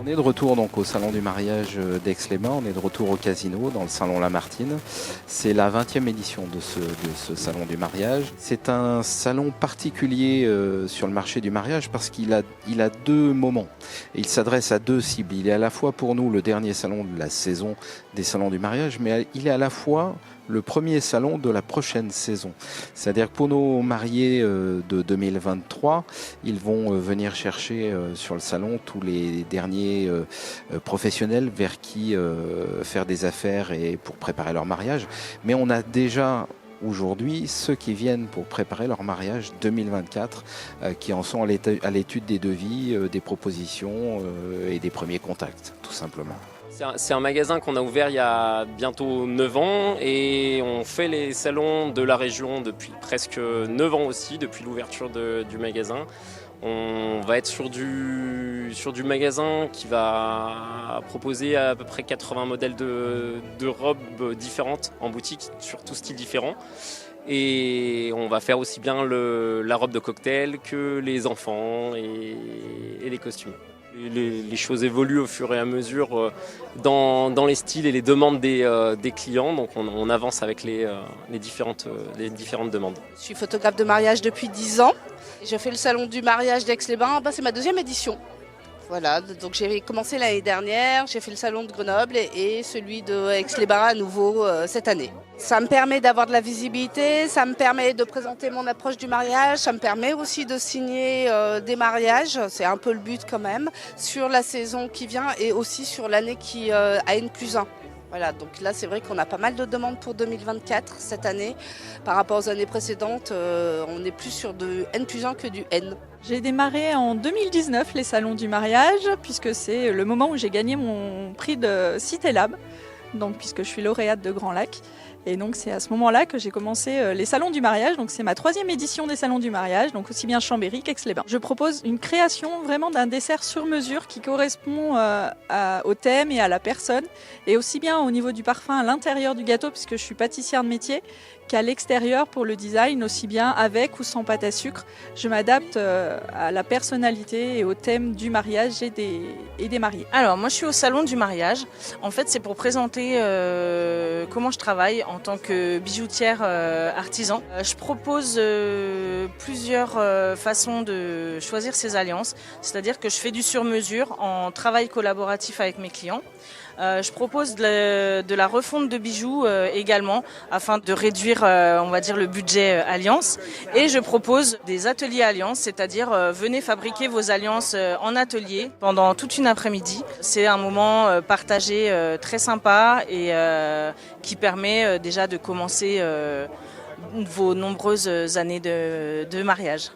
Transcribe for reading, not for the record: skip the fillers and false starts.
On est de retour donc au salon du mariage d'Aix-les-Bains, on est de retour au casino dans le salon Lamartine. C'est la 20e édition de ce salon du mariage. C'est un salon particulier sur le marché du mariage parce qu'il a deux moments. Et il s'adresse à deux cibles. Il est à la fois pour nous le dernier salon de la saison des salons du mariage, mais il est à la fois le premier salon de la prochaine saison. C'est-à-dire que pour nos mariés de 2023, ils vont venir chercher sur le salon tous les derniers professionnels vers qui faire des affaires et pour préparer leur mariage. Mais on a déjà aujourd'hui ceux qui viennent pour préparer leur mariage 2024, qui en sont à l'étude des devis, des propositions et des premiers contacts, tout simplement. C'est un magasin qu'on a ouvert il y a bientôt 9 ans et on fait les salons de la région depuis presque 9 ans aussi, depuis l'ouverture du magasin. On va être sur du magasin qui va proposer à peu près 80 modèles de robes différentes en boutique, sur tout style différent. Et on va faire aussi bien la robe de cocktail que les enfants et les costumes. Les choses évoluent au fur et à mesure dans les styles et les demandes des clients, donc on avance avec les différentes demandes. Je suis photographe de mariage depuis 10 ans. Je fais le salon du mariage d'Aix-les-Bains, c'est ma 2e édition. Voilà, donc j'ai commencé l'année dernière, j'ai fait le salon de Grenoble et celui de Aix-les-Bains à nouveau cette année. Ça me permet d'avoir de la visibilité, ça me permet de présenter mon approche du mariage, ça me permet aussi de signer des mariages, c'est un peu le but quand même, sur la saison qui vient et aussi sur l'année qui a N+1. Voilà, donc là c'est vrai qu'on a pas mal de demandes pour 2024 cette année. Par rapport aux années précédentes, on est plus sur de N+1 que du N. J'ai démarré en 2019 les salons du mariage, puisque c'est le moment où j'ai gagné mon prix de Cité Lab, donc puisque je suis lauréate de Grand Lac. Et donc c'est à ce moment-là que j'ai commencé les salons du mariage. Donc c'est ma 3e édition des salons du mariage, donc aussi bien Chambéry qu'Aix-les-Bains. Je propose une création vraiment d'un dessert sur mesure qui correspond au thème et à la personne, et aussi bien au niveau du parfum à l'intérieur du gâteau, puisque je suis pâtissière de métier, qu'à l'extérieur pour le design, aussi bien avec ou sans pâte à sucre. Je m'adapte à la personnalité et au thème du mariage et des mariés. Alors moi je suis au salon du mariage. En fait c'est pour présenter comment je travaille en tant que bijoutière artisan. Je propose plusieurs façons de choisir ses alliances, c'est-à-dire que je fais du sur-mesure en travail collaboratif avec mes clients. Je propose de la refonte de bijoux également, afin de réduire on va dire le budget alliance. Et je propose des ateliers alliances, c'est-à-dire venez fabriquer vos alliances en atelier pendant toute une après-midi. C'est un moment partagé très sympa et qui permet déjà de commencer vos nombreuses années de mariage.